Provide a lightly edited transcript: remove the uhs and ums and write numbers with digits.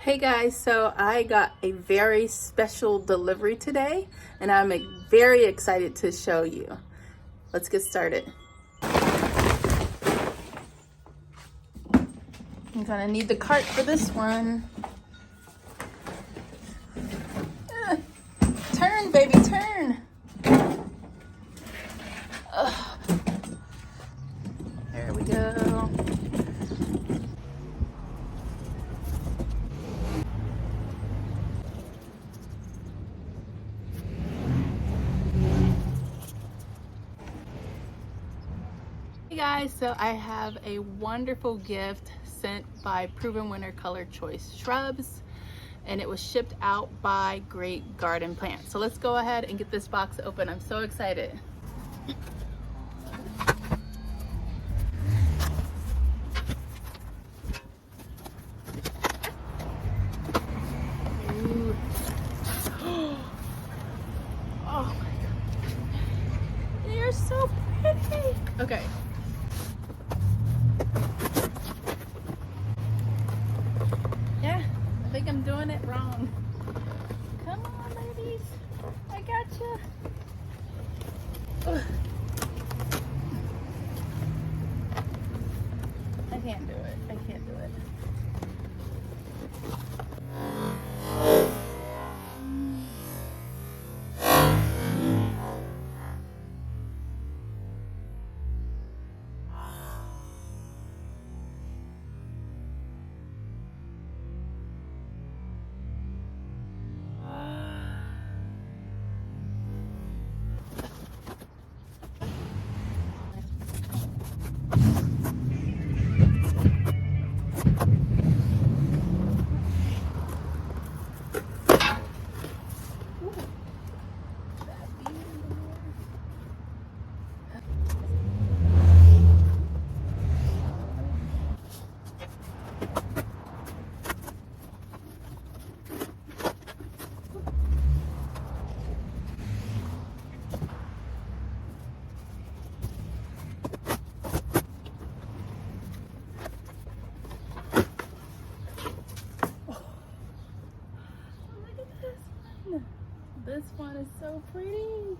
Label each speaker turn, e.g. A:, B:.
A: Hey guys, so I got a very special delivery today and I'm very excited to show you. Let's get started. I'm gonna need the cart for this one. Turn, baby, turn. There we go. Hey guys, so I have a wonderful gift sent by Proven Winner Color Choice Shrubs, and it was shipped out by Great Garden Plants. So let's go ahead and get this box open. I'm so excited. Ooh. Oh my God. You're so pretty. Okay. Yeah, I think I'm doing it wrong. Come on, ladies. I gotcha. Ugh. I can't do it. I can't do it. This one is so pretty.